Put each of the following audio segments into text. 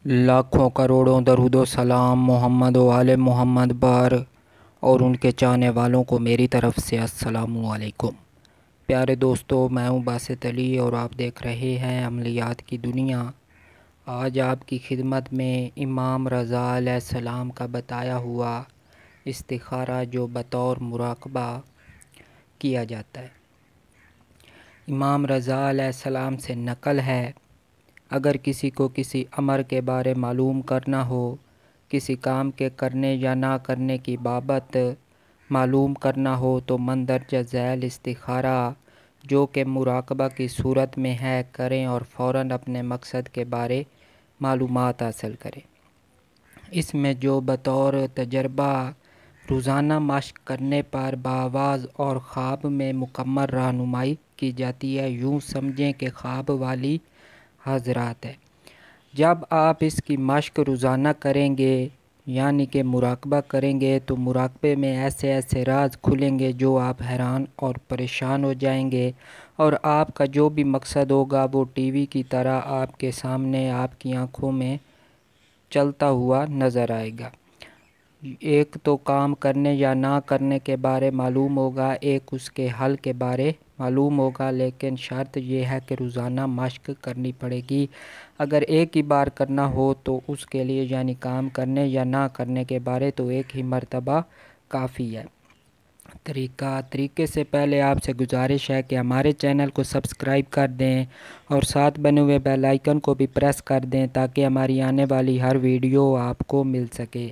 لاکھوں کروڑوں درود و سلام محمد و آل محمد بار اور ان کے چاہنے والوں کو میری طرف سے السلام علیکم۔ پیارے دوستو، میں ہوں باسط علی اور آپ دیکھ رہے ہیں عملیات کی دنیا۔ آج آپ کی خدمت میں امام رضا علیہ السلام کا بتایا ہوا استخارہ جو بطور مراقبہ کیا جاتا ہے۔ امام رضا علیہ السلام سے نقل ہے، اگر کسی کو کسی امر کے بارے معلوم کرنا ہو، کسی کام کے کرنے یا نہ کرنے کی بابت معلوم کرنا ہو تو مندرجہ ذیل استخارہ جو کہ مراقبہ کی صورت میں ہے کریں اور فوراً اپنے مقصد کے بارے معلومات حاصل کریں۔ اس میں جو بطور تجربہ روزانہ مشق کرنے پر بآواز اور خواب میں مکمل رہنمائی کی جاتی ہے، یوں سمجھیں کہ خواب والی حضرات ہے۔ جب آپ اس کی مشق روزانہ کریں گے یعنی کہ مراقبہ کریں گے تو مراقبے میں ایسے ایسے راز کھلیں گے جو آپ حیران اور پریشان ہو جائیں گے، اور آپ کا جو بھی مقصد ہوگا وہ ٹی وی کی طرح آپ کے سامنے آپ کی آنکھوں میں چلتا ہوا نظر آئے گا۔ ایک تو کام کرنے یا نہ کرنے کے بارے معلوم ہوگا، ایک اس کے حل کے بارے معلوم ہوگا، لیکن شرط یہ ہے کہ روزانہ مشق کرنی پڑے گی۔ اگر ایک ہی بار کرنا ہو تو اس کے لیے یعنی کام کرنے یا نہ کرنے کے بارے تو ایک ہی مرتبہ کافی ہے۔ طریقے سے پہلے آپ سے گزارش ہے کہ ہمارے چینل کو سبسکرائب کر دیں اور ساتھ بنے ہوئے بیل آئیکن کو بھی پریس کر دیں تاکہ ہماری آنے والی ہر ویڈیو آپ کو مل سکے۔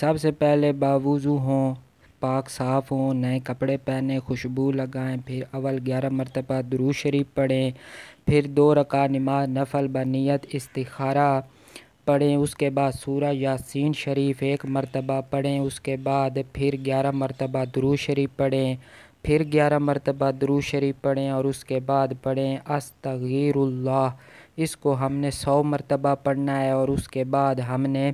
سب سے پہلے باوضو ہوں، پاک صاف ہوں، نئے کپڑے پہنیں، خوشبو لگائیں، پھر اول 11 مرتبہ درود شریف پڑھیں، پھر 2 رکعت نماز نفل بنیت استخارہ پڑھیں، اس کے بعد سورہ یاسین شریف 1 مرتبہ پڑھیں، اس کے بعد پھر 11 مرتبہ درود شریف پڑھیں، پھر 11 مرتبہ درود شریف پڑھیں اور اس کے بعد پڑھیں استغفر اللہ۔ اس کو ہم نے 100 مرتبہ پڑھنا ہے اور اس کے بعد ہم نے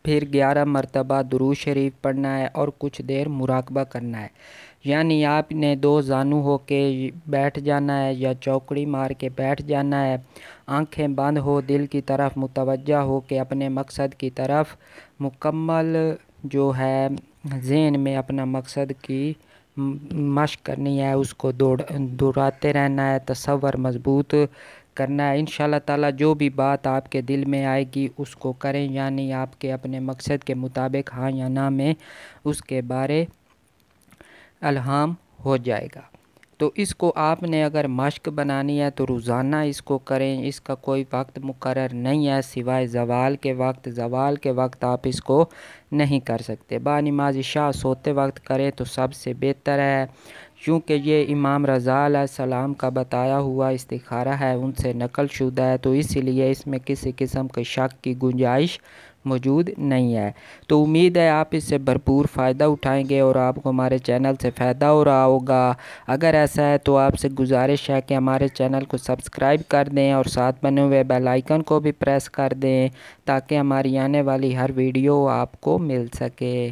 پھر 11 مرتبہ درود شریف پڑھنا ہے اور کچھ دیر مراقبہ کرنا ہے، یعنی آپ نے 2 زانو ہو کے بیٹھ جانا ہے یا چوکڑی مار کے بیٹھ جانا ہے، آنکھیں بند ہو، دل کی طرف متوجہ ہو کے اپنے مقصد کی طرف مکمل جو ہے ذہن میں اپنا مقصد کی مشق کرنی ہے، اس کو دہراتے رہنا ہے، تصور مضبوط کرنا ہے۔ انشاءاللہ تعالی جو بھی بات آپ کے دل میں آئے گی اس کو کریں، یعنی آپ کے اپنے مقصد کے مطابق ہاں یا نہ میں اس کے بارے الہام ہو جائے گا۔ تو اس کو آپ نے اگر مشق بنانی ہے تو روزانہ اس کو کریں، اس کا کوئی وقت مقرر نہیں ہے سوائے زوال کے وقت۔ زوال کے وقت آپ اس کو نہیں کر سکتے، نماز عشاء سوتے وقت کریں تو سب سے بہتر ہے، کیونکہ یہ امام رضا علیہ السلام کا بتایا ہوا استخارہ ہے، ان سے نقل شدہ ہے، تو اس لیے اس میں کسی قسم کے شک کی گنجائش موجود نہیں ہے۔ تو امید ہے آپ اس سے بھرپور فائدہ اٹھائیں گے اور آپ کو ہمارے چینل سے فائدہ ہو رہا ہوگا۔ اگر ایسا ہے تو آپ سے گزارش ہے کہ ہمارے چینل کو سبسکرائب کر دیں اور ساتھ بنے ہوئے بیل آئیکن کو بھی پریس کر دیں تاکہ ہماری آنے والی ہر ویڈیو آپ کو مل سکے۔